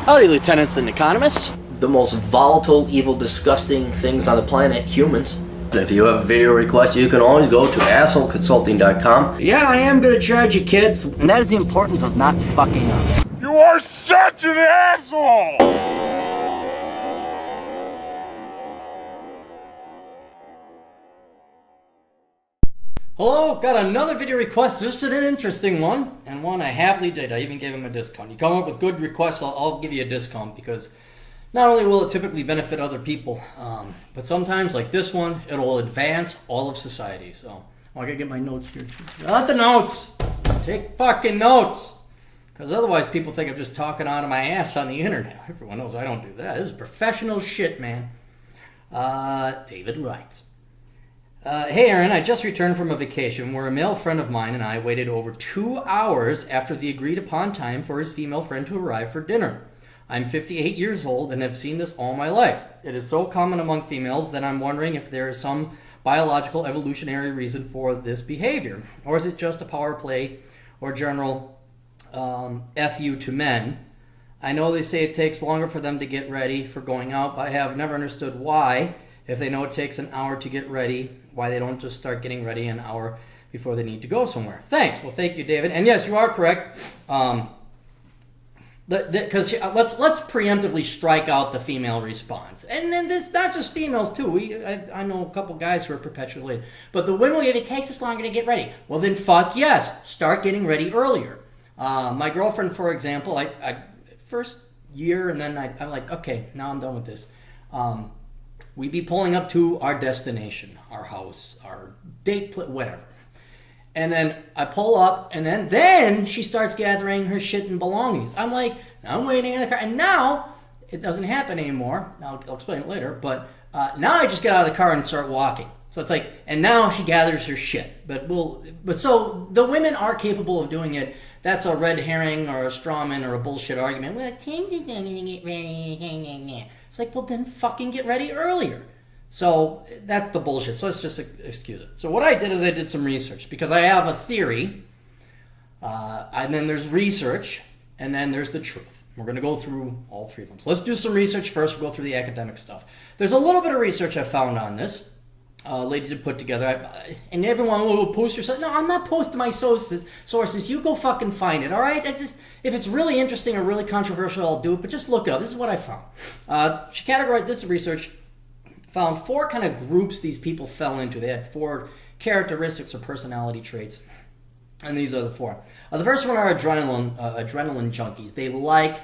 Howdy, lieutenants and economists. The most volatile, evil, disgusting things on the planet, humans. If you have a video request, you can always go to assholeconsulting.com. Yeah, I am gonna charge you, kids. And that is the importance of not fucking up. You are such an asshole! Hello, got another video request. This is an interesting one, and one I happily did. I even gave him a discount. You come up with good requests, I'll give you a discount, because not only will it typically benefit other people, but sometimes, like this one, it'll advance all of society. So, I gotta get my notes here. Not the notes! Take fucking notes! Because otherwise people think I'm just talking out of my ass on the internet. Everyone knows I don't do that. This is professional shit, man. David writes. Hey Aaron, I just returned from a vacation where a male friend of mine and I waited over 2 hours after the agreed upon time for his female friend to arrive for dinner. I'm 58 years old and have seen this all my life. It is so common among females that I'm wondering if there is some biological evolutionary reason for this behavior, or is it just a power play or general F you to men. I know they say it takes longer for them to get ready for going out, but I have never understood why, if they know it takes an hour to get ready, why they don't just start getting ready an hour before they need to go somewhere. Thanks. Well, thank you, David. And yes, you are correct. Because let's preemptively strike out the female response. And then it's not just females, too. I know a couple guys who are perpetually late. But the women, if it takes us longer to get ready, well, then fuck yes. Start getting ready earlier. My girlfriend, for example, I first year, and then I'm like, okay, now I'm done with this. We'd be pulling up to our destination, our house, our date, whatever. And then I pull up, and then she starts gathering her shit and belongings. I'm like, now I'm waiting in the car. And now, it doesn't happen anymore. I'll explain it later. But now I just get out of the car and start walking. So it's like, and now she gathers her shit. But so the women are capable of doing it. That's a red herring or a straw man or a bullshit argument. Well, Tim's is going to get ready. It's like, well, then fucking get ready earlier. So that's the bullshit. So let's just excuse it. So what I did is I did some research, because I have a theory, and then there's research, and then there's the truth. We're going to go through all three of them. So let's do some research first. We'll go through the academic stuff. There's a little bit of research I found on this. Lady did put together, and everyone will post yourself. No, I'm not posting my sources. You go fucking find it, all right? If it's really interesting or really controversial, I'll do it, but just look it up. This is what I found. She categorized this research, found 4 kind of groups these people fell into. They had 4 characteristics or personality traits, and these are the 4. The first one are adrenaline junkies. They like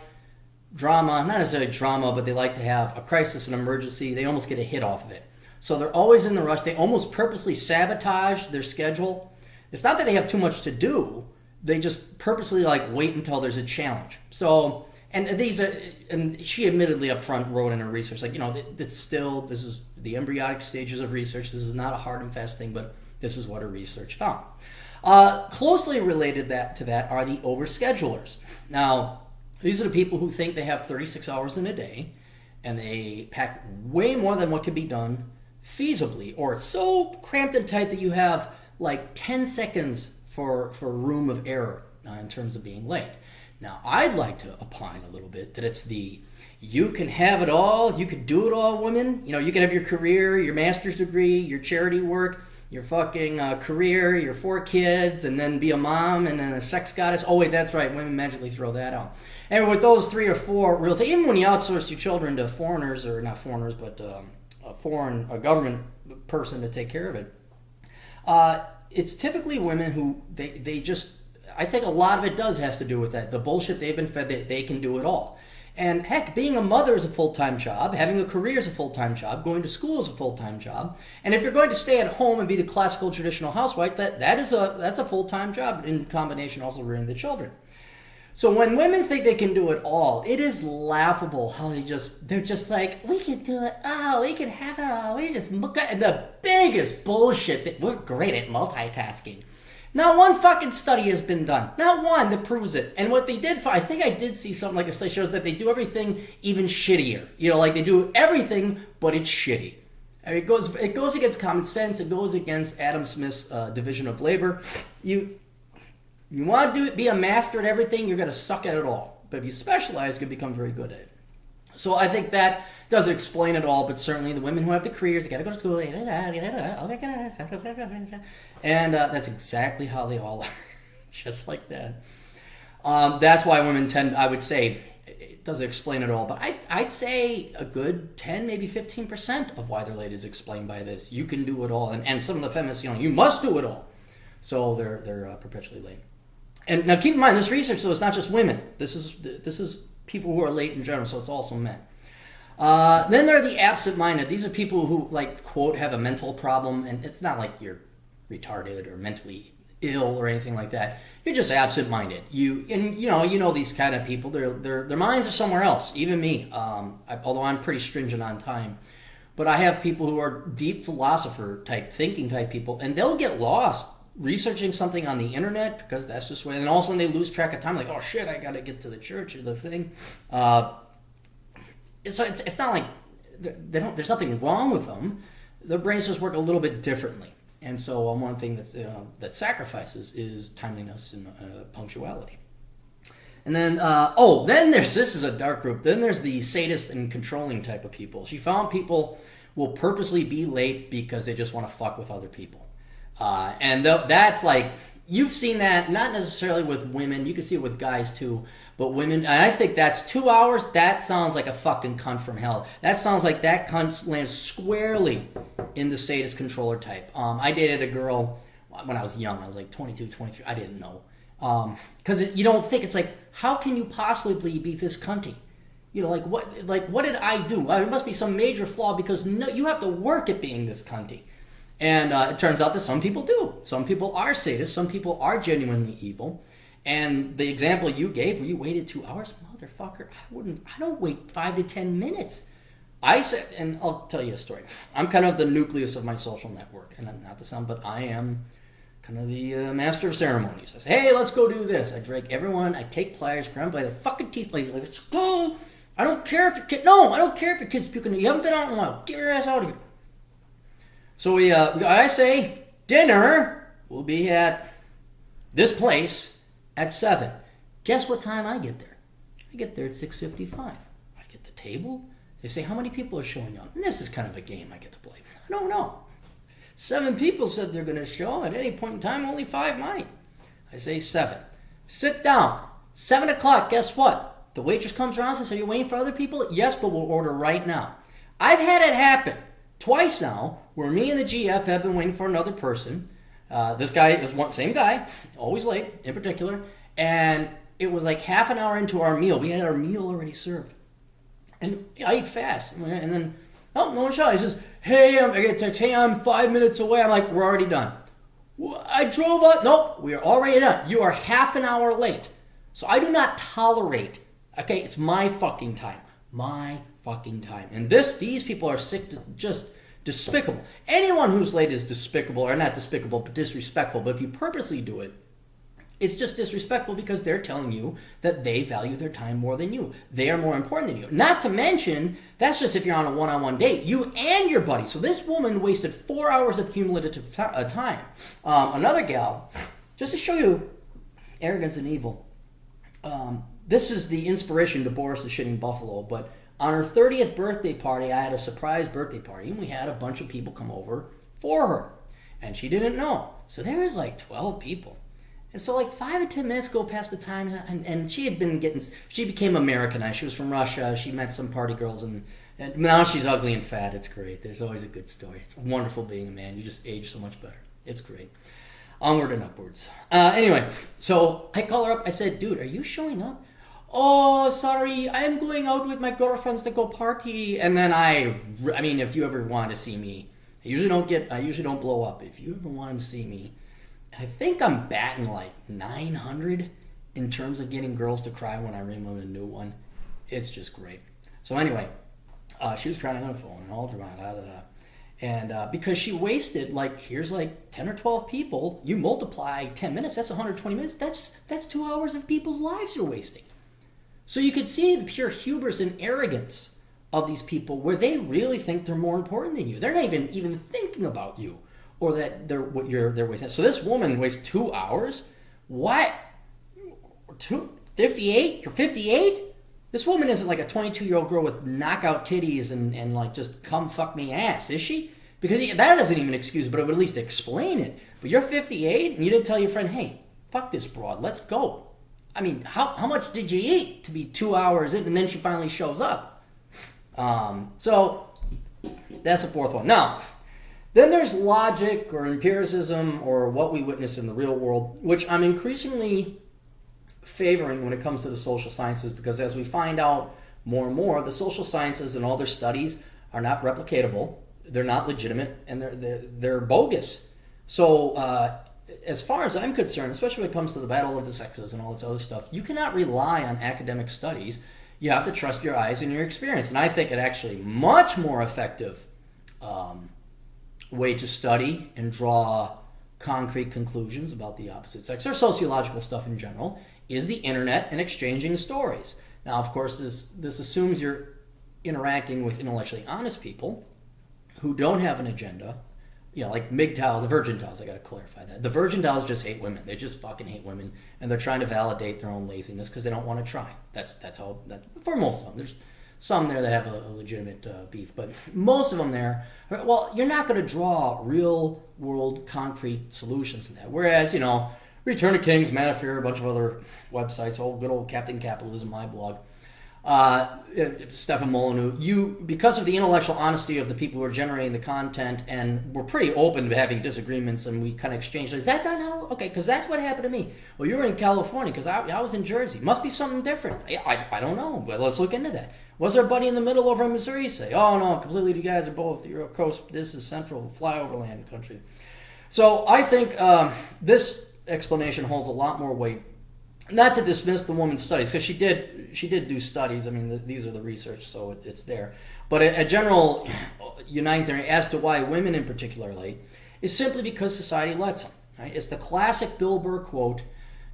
drama, not necessarily drama, but they like to have a crisis, an emergency. They almost get a hit off of it. So they're always in the rush. They almost purposely sabotage their schedule. It's not that they have too much to do. They just purposely wait until there's a challenge. So, and she admittedly up front wrote in her research, this is the embryonic stages of research. This is not a hard and fast thing, but this is what her research found. Closely related to that are the overschedulers. Now, these are the people who think they have 36 hours in a day, and they pack way more than what can be done feasibly, or it's so cramped and tight that you have 10 seconds for room of error in terms of being late. Now, I'd like to opine a little bit that it's the you can have it all, you can do it all women. You can have your career, your master's degree, your charity work, your fucking career, your 4 kids, and then be a mom, and then a sex goddess. Oh wait, that's right, women magically throw that out. And with those 3 or 4 real things, even when you outsource your children to foreigners, or not foreigners, but a government person to take care of it, it's typically women who they just, I think a lot of it has to do with that. The bullshit they've been fed that they can do it all. And heck, being a mother is a full-time job, having a career is a full-time job, going to school is a full-time job. And if you're going to stay at home and be the classical traditional housewife, that's a full-time job, in combination also rearing the children. So when women think they can do it all, it is laughable how they're just like, we can do it all, we can have it all, we just look at the biggest bullshit that we're great at multitasking. Not one fucking study has been done. Not one that proves it. And what they did, I think I did see something like a study shows that they do everything even shittier. They do everything, but it's shitty. I mean, it goes against common sense. It goes against Adam Smith's division of labor. You want to be a master at everything, you're going to suck at it all. But if you specialize, you can become very good at it. So I think that doesn't explain it all, but certainly the women who have the careers, they got to go to school, and that's exactly how they all are, just like that. That's why women tend, I would say, it doesn't explain it all, but I'd say a good 10, maybe 15% of why they're late is explained by this. You can do it all, and some of the feminists, you must do it all. So they're perpetually late. And now keep in mind, this research, though, it's not just women. This is people who are late in general, so it's also men. Then there are the absent-minded. These are people who, like, quote, have a mental problem, and it's not like you're retarded or mentally ill or anything like that. You're just absent-minded. You know these kind of people. Their minds are somewhere else. Even me, although I'm pretty stringent on time, but I have people who are deep philosopher type, thinking type people, and they'll get lost researching something on the internet because that's just way. And all of a sudden they lose track of time. Like, oh shit, I got to get to the church or the thing. It's not like there's nothing wrong with them. Their brains just work a little bit differently. And so one thing that sacrifices is timeliness and punctuality. And then, then this is a dark group. Then there's the sadist and controlling type of people. She found people will purposely be late because they just want to fuck with other people. That's like, you've seen that, not necessarily with women. You can see it with guys too. But women, and I think that's 2 hours. That sounds like a fucking cunt from hell. That sounds like that cunt lands squarely in the sadist controller type. I dated a girl when I was young. I was like 22, 23. I didn't know. Because you don't think, it's like, how can you possibly be this cunty? What did I do? There must be some major flaw because no, you have to work at being this cunty. And it turns out that some people do. Some people are sadists. Some people are genuinely evil. And the example you gave, where you waited 2 hours, motherfucker, I don't wait 5 to 10 minutes. I said, and I'll tell you a story. I'm kind of the nucleus of my social network, and I'm not the son, but I am kind of the master of ceremonies. I say, hey, let's go do this. I drag everyone. I take pliers, grab them by their fucking teeth, like, let's go. I don't care if your kid. No, I don't care if your kid's puking. You haven't been out in a while. Get your ass out of here. So I say, dinner will be at this place at 7. Guess what time I get there? I get there at 6:55. I get the table. They say, how many people are showing up? And this is kind of a game I get to play. I don't know. 7 people said they're going to show. At any point in time, only 5 might. I say 7. Sit down. 7 o'clock, guess what? The waitress comes around and says, are you waiting for other people? Yes, but we'll order right now. I've had it happen twice now, where me and the GF have been waiting for another person. This guy is same guy, always late in particular, and it was like half an hour into our meal. We had our meal already served. And I eat fast. And then, no one shot. He says, hey, I get a text, hey, I'm 5 minutes away. I'm like, we're already done. I drove up. Nope, we are already done. You are half an hour late. So I do not tolerate, okay, it's my fucking time. My fucking time. And these people are just despicable. Anyone who's late is despicable, or not despicable, but disrespectful. But if you purposely do it, it's just disrespectful because they're telling you that they value their time more than you. They are more important than you. Not to mention, that's just if you're on a one-on-one date. You and your buddy. So this woman wasted 4 hours of cumulative time. Another gal, just to show you arrogance and evil, this is the inspiration to Boris the Shitting Buffalo, but on her 30th birthday party, I had a surprise birthday party, and we had a bunch of people come over for her. And she didn't know. So there was like 12 people. And so like 5 or 10 minutes go past the time, and she became Americanized. She was from Russia. She met some party girls, and now she's ugly and fat. It's great. There's always a good story. It's wonderful being a man. You just age so much better. It's great. Onward and upwards. Anyway, so I call her up. I said, dude, are you showing up? Oh, sorry, I'm going out with my girlfriends to go party. And then I mean, if you ever want to see me, I usually don't blow up. If you ever wanted to see me, I think I'm batting like 900 in terms of getting girls to cry when I reload a new one. It's just great. So anyway, she was crying on the phone and all drama, and because she wasted, like, here's like 10 or 12 people, you multiply 10 minutes, that's 120 minutes, that's 2 hours of people's lives you're wasting. So you could see the pure hubris and arrogance of these people, where they really think they're more important than you. They're not even thinking about you, or that they're wasting. So this woman wastes 2 hours. What? 58? You're 58? This woman isn't like a 22-year-old girl with knockout titties and like just come fuck me ass, is she? Because that doesn't even excuse, but it would at least explain it. But you're 58 and you didn't tell your friend, hey, fuck this broad, let's go. I mean, how much did you eat to be 2 hours in and then she finally shows up? So that's the fourth one. Now, then there's logic or empiricism or what we witness in the real world, which I'm increasingly favoring when it comes to the social sciences, because as we find out more and more, the social sciences and all their studies are not replicatable, they're not legitimate, and they're bogus. So as far as I'm concerned, especially when it comes to the battle of the sexes and all this other stuff, you cannot rely on academic studies. You have to trust your eyes and your experience. And I think it actually much more effective way to study and draw concrete conclusions about the opposite sex, or sociological stuff in general, is the internet and exchanging stories. Now, of course, this assumes you're interacting with intellectually honest people who don't have an agenda. Like MGTOWs, the virgin-towels, I gotta clarify that. The virgin-towels just hate women. They just fucking hate women, and they're trying to validate their own laziness because they don't want to try. That's how, for most of them. There's some there that have a legitimate beef, but most of them there, well, you're not gonna draw real-world concrete solutions to that. Whereas, Return of Kings, Man of Fear, a bunch of other websites, good old Captain Capitalism, my blog, Stefan Molyneux, because of the intellectual honesty of the people who are generating the content, and we're pretty open to having disagreements, and we kind of exchange, is that not how? Okay, because that's what happened to me. Well, you were in California, because I was in Jersey. Must be something different. I don't know, but let's look into that. What's our buddy in the middle over in Missouri say? Oh, no, completely, you guys are both, you're a coast, this is central, flyoverland country. So I think this explanation holds a lot more weight. Not to dismiss the woman's studies, because she did do studies. I mean, these are the research, so it's there. But a general uniting theory as to why women in particularly is simply because society lets them. Right? It's the classic Bill Burr quote,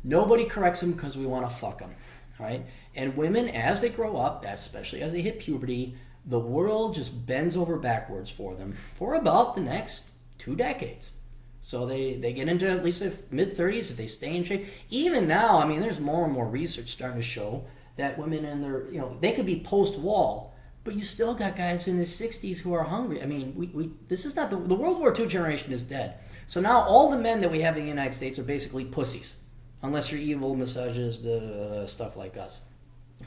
nobody corrects them because we want to fuck them. Right? And women, as they grow up, especially as they hit puberty, the world just bends over backwards for them for about the next 2 decades. So they get into at least the mid-30s if they stay in shape. Even now, I mean, there's more and more research starting to show that women in their, they could be post-wall, but you still got guys in their 60s who are hungry. I mean, this is not, the World War II generation is dead. So now all the men that we have in the United States are basically pussies, unless you're evil, misogynist, stuff like us.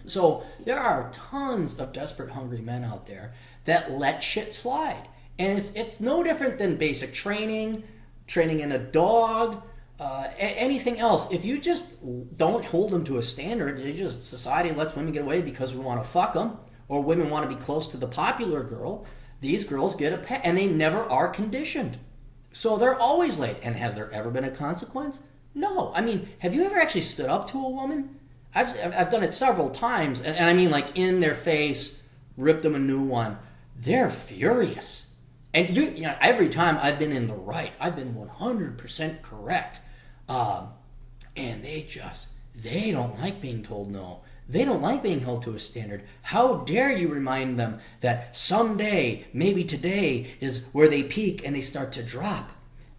So there are tons of desperate, hungry men out there that let shit slide. And it's no different than basic training in a dog, anything else. If you just don't hold them to a standard, society lets women get away because we want to fuck them, or women want to be close to the popular girl, these girls get a pet, and they never are conditioned. So they're always late. And has there ever been a consequence? No. I mean, have you ever actually stood up to a woman? I've done it several times, and I mean, like, in their face, ripped them a new one. They're furious. And every time I've been in the right, I've been 100% correct. And they don't like being told no. They don't like being held to a standard. How dare you remind them that someday, maybe today, is where they peak and they start to drop.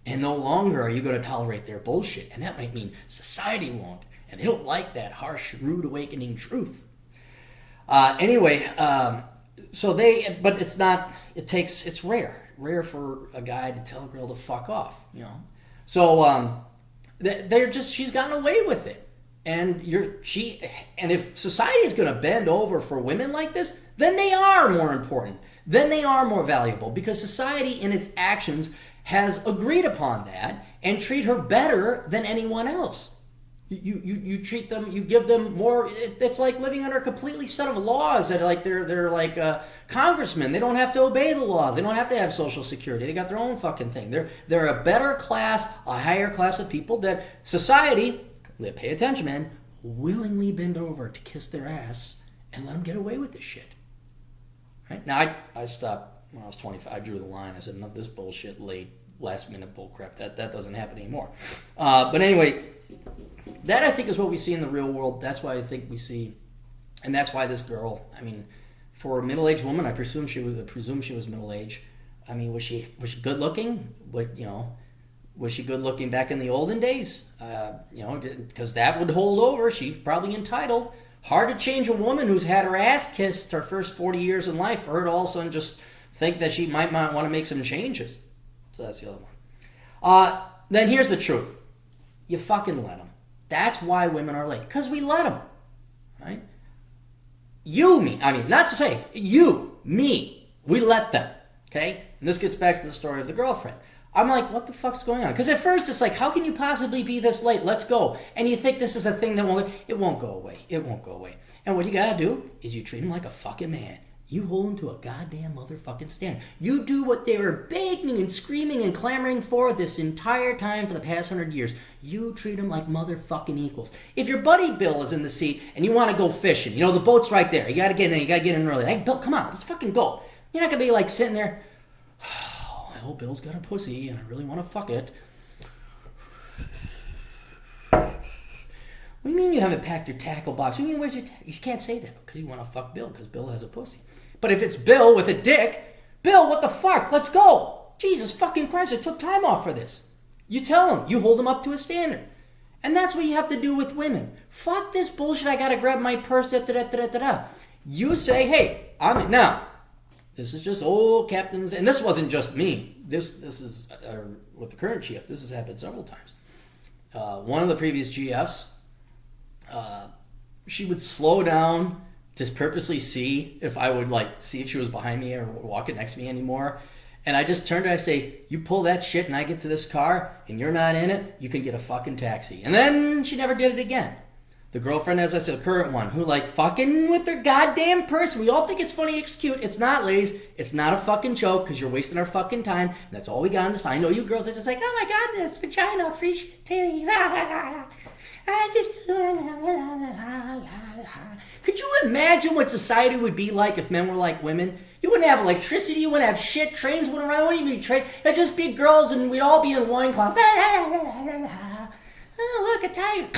And no longer are you going to tolerate their bullshit. And that might mean society won't. And they don't like that harsh, rude awakening truth. But it's not, it's rare for a guy to tell a girl to fuck off, So she's gotten away with it. And if society is going to bend over for women like this, then they are more important. Then they are more valuable, because society in its actions has agreed upon that and treat her better than anyone else. You treat them, you give them more. It's like living under a completely set of laws that they're like congressmen. They don't have to obey the laws. They don't have to have Social Security. They got their own fucking thing. They're a better class, a higher class of people that society, pay attention, man, willingly bend over to kiss their ass and let them get away with this shit. Right? Now I stopped when I was 25. I drew the line. I said, no, this bullshit, last minute bullcrap. That doesn't happen anymore. But anyway. That, I think, is what we see in the real world. That's why I think we see, and that's why this girl, I mean, for a middle-aged woman, I presume she was middle-aged. I mean, was she good looking? But, Was she good looking back in the olden days? Because that would hold over. She's probably entitled. Hard to change a woman who's had her ass kissed her first 40 years in life for her to all of a sudden just think that she might want to make some changes. So that's the other one. Then here's the truth. You fucking let them. That's why women are late. Because we let them. Right? Not to say, you, me, we let them. Okay? And this gets back to the story of the girlfriend. I'm like, what the fuck's going on? Because at first it's like, how can you possibly be this late? Let's go. And you think this is a thing that it won't go away. It won't go away. And what you gotta do is you treat him like a fucking man. You hold him to a goddamn motherfucking standard. You do what they were begging and screaming and clamoring for this entire time for the past 100 years. You treat them like motherfucking equals. If your buddy Bill is in the seat and you want to go fishing, the boat's right there. You gotta get in. You gotta get in early. Hey, Bill, come on, let's fucking go. You're not gonna be like sitting there. Oh, Bill's got a pussy and I really want to fuck it. What do you mean you haven't packed your tackle box? What do you mean, where's your You can't say that because you want to fuck Bill because Bill has a pussy. But if it's Bill with a dick, Bill, what the fuck? Let's go. Jesus fucking Christ, I took time off for this. You tell him. You hold him up to a standard. And that's what you have to do with women. Fuck this bullshit, I gotta grab my purse, da-da-da-da-da-da. You say, hey, now, this is just old captains, and this wasn't just me. This is with the current GF. This has happened several times. One of the previous GFs, she would slow down to purposely see if I would see if she was behind me or walking next to me anymore. And I just turned to her, I say, you pull that shit and I get to this car and you're not in it, you can get a fucking taxi. And then she never did it again. The girlfriend, as I said, the current one, who fucking with their goddamn purse. We all think it's funny, it's cute. It's not, ladies. It's not a fucking joke because you're wasting our fucking time. And that's all we got on this. I know you girls are just like, oh my goodness, vagina, free shit, titties. Could you imagine what society would be like if men were like women? You wouldn't have electricity, you wouldn't have shit, trains wouldn't run, wouldn't even be train. It'd just be girls and we'd all be in loincloths. Oh, look, a tiger.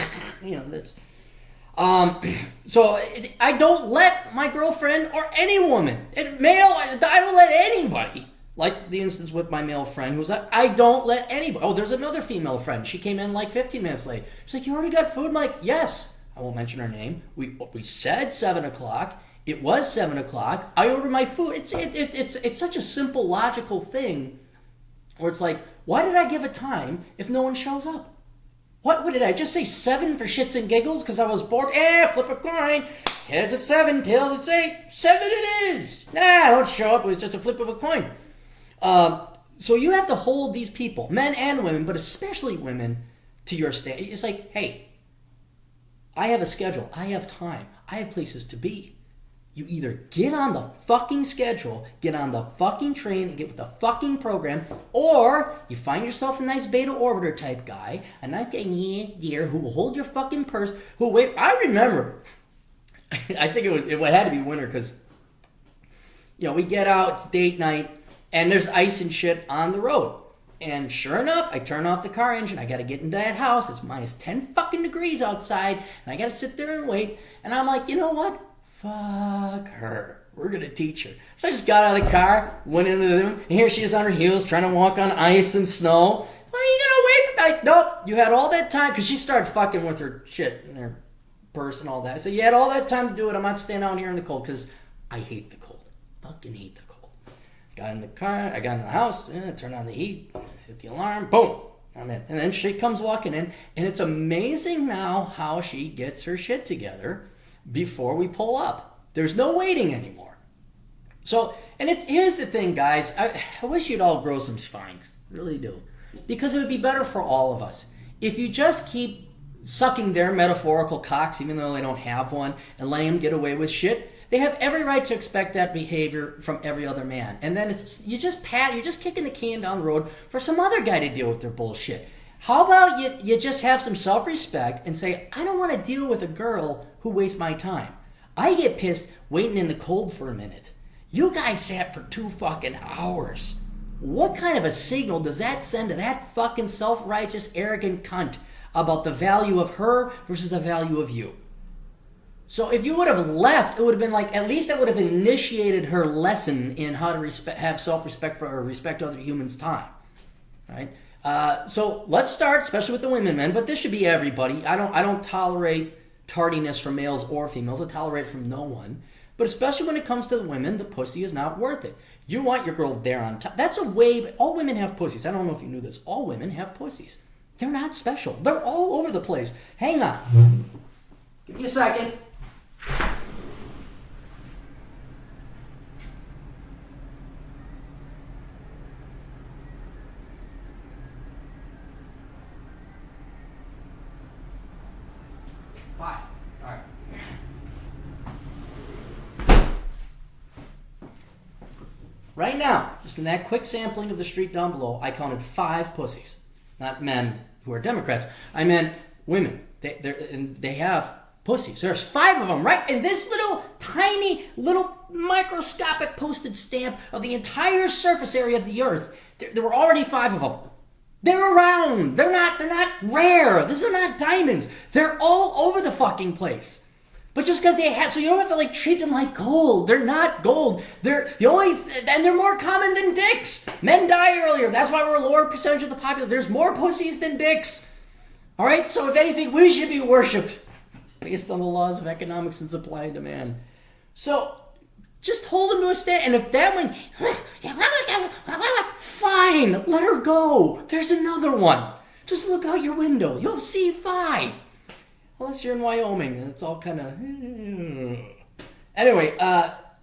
That's... So I don't let my girlfriend or any woman, I don't let anybody, like the instance with my male friend who's like, I don't let anybody. Oh, there's another female friend. She came in 15 minutes late. She's like, you already got food? I'm like, yes. I won't mention her name. We said 7 o'clock. It was 7 o'clock. I ordered my food. It's such a simple, logical thing where it's like, why did I give a time if no one shows up? What did I just say 7 for shits and giggles because I was bored? Flip a coin. Heads at 7, tails at 8. 7 it is. Don't show up. It was just a flip of a coin. So you have to hold these people, men and women, but especially women, to your stand. It's like, hey, I have a schedule. I have time. I have places to be. You either get on the fucking schedule, get on the fucking train, and get with the fucking program, or you find yourself a nice beta orbiter type guy, a nice guy, yes, dear, who will hold your fucking purse, I remember, I think it had to be winter, because, we get out, it's date night, and there's ice and shit on the road. And sure enough, I turn off the car engine. I got to get into that house. It's minus 10 fucking degrees outside. And I got to sit there and wait. And I'm like, you know what? Fuck her. We're going to teach her. So I just got out of the car, went into the room. And here she is on her heels trying to walk on ice and snow. Why are you going to wait for me? Like, nope. You had all that time. Because she started fucking with her shit in her purse and all that. I said, you had all that time to do it. I'm not staying out here in the cold because I hate the cold. Fucking hate the cold. Got in the car, I got in the house, turned on the heat, hit the alarm, boom, I'm in. And then she comes walking in, and it's amazing now how she gets her shit together before we pull up. There's no waiting anymore. So, and here's the thing, guys, I wish you'd all grow some spines, really do. Because it would be better for all of us. If you just keep sucking their metaphorical cocks, even though they don't have one, and letting them get away with shit, they have every right to expect that behavior from every other man. And then you're just kicking the can down the road for some other guy to deal with their bullshit. How about you just have some self-respect and say, I don't want to deal with a girl who wastes my time. I get pissed waiting in the cold for a minute. You guys sat for 2 fucking hours. What kind of a signal does that send to that fucking self-righteous, arrogant cunt about the value of her versus the value of you? So if you would have left, it would have been at least that would have initiated her lesson in how to have self-respect for or respect other humans' time, right? So let's start, especially with the women, men, but this should be everybody. I don't tolerate tardiness from males or females. I tolerate it from no one. But especially when it comes to the women, the pussy is not worth it. You want your girl there on top. That's a way. All women have pussies. I don't know if you knew this. All women have pussies. They're not special. They're all over the place. Hang on. Give me a second. Five. All right. Right now, just in that quick sampling of the street down below, I counted 5 pussies. Not men who are Democrats. I meant women. They have pussies. There's 5 of them, right? And this little tiny, little microscopic postage stamp of the entire surface area of the earth, there were already 5 of them. They're around. They're not rare. These are not diamonds. They're all over the fucking place. But just because they have, so you don't have to like treat them like gold. They're not gold. They're more common than dicks. Men die earlier. That's why we're a lower percentage of the population. There's more pussies than dicks. All right. So if anything, we should be worshipped based on the laws of economics and supply and demand. So just hold them to a stand. And if that one, fine, let her go. There's another one. Just look out your window. You'll see 5. Unless you're in Wyoming, and it's all kind of... Anyway,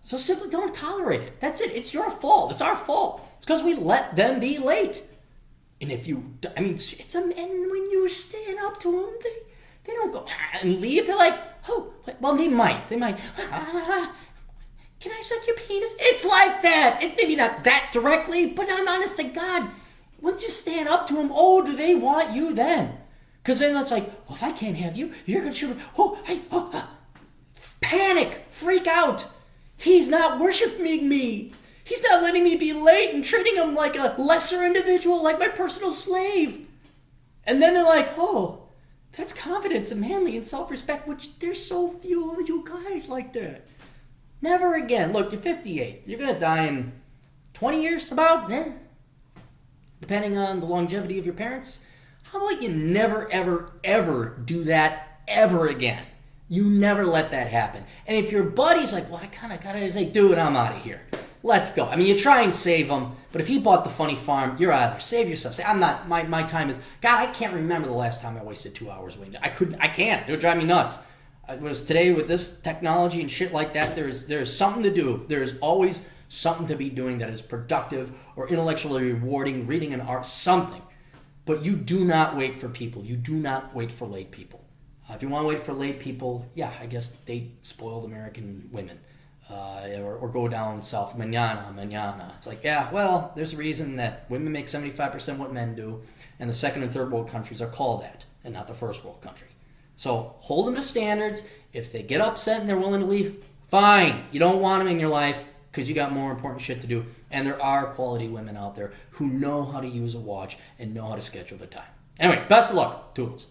so simply don't tolerate it. That's it. It's your fault. It's our fault. It's because we let them be late. And if you... I mean, and when you're staying up to them, they don't go and leave. They're like, oh, well, they might. Can I suck your penis? It's like that. Maybe not that directly, but I'm honest to God. Once you stand up to them, oh, do they want you then? Because then it's like, well, if I can't have you, you're going to shoot me. Panic, freak out. He's not worshiping me. He's not letting me be late and treating him like a lesser individual, like my personal slave. And then they're like, oh, that's confidence and manly and self-respect, which there's so few of you guys like that. Never again. Look, you're 58. You're going to die in 20 years, about, depending on the longevity of your parents. How about you never, ever, ever do that ever again? You never let that happen. And if your buddy's like, well, I kind of got to say, dude, I'm out of here. Let's go. I mean, you try and save him, but if he bought the funny farm, you're out of there. Save yourself. Say, I'm not, my time is, God, I can't remember the last time I wasted 2 hours waiting. I can't. It would drive me nuts. It was today with this technology and shit like that, there's something to do. There's always something to be doing that is productive or intellectually rewarding, reading an art, something. But you do not wait for people. You do not wait for late people. If you want to wait for late people, yeah, I guess date spoiled American women. Or go down south, mañana. It's like, yeah, well, there's a reason that women make 75% what men do, and the second and third world countries are called that, and not the first world country. So hold them to standards. If they get upset and they're willing to leave, fine. You don't want them in your life because you got more important shit to do. And there are quality women out there who know how to use a watch and know how to schedule their time. Anyway, best of luck. Toodles.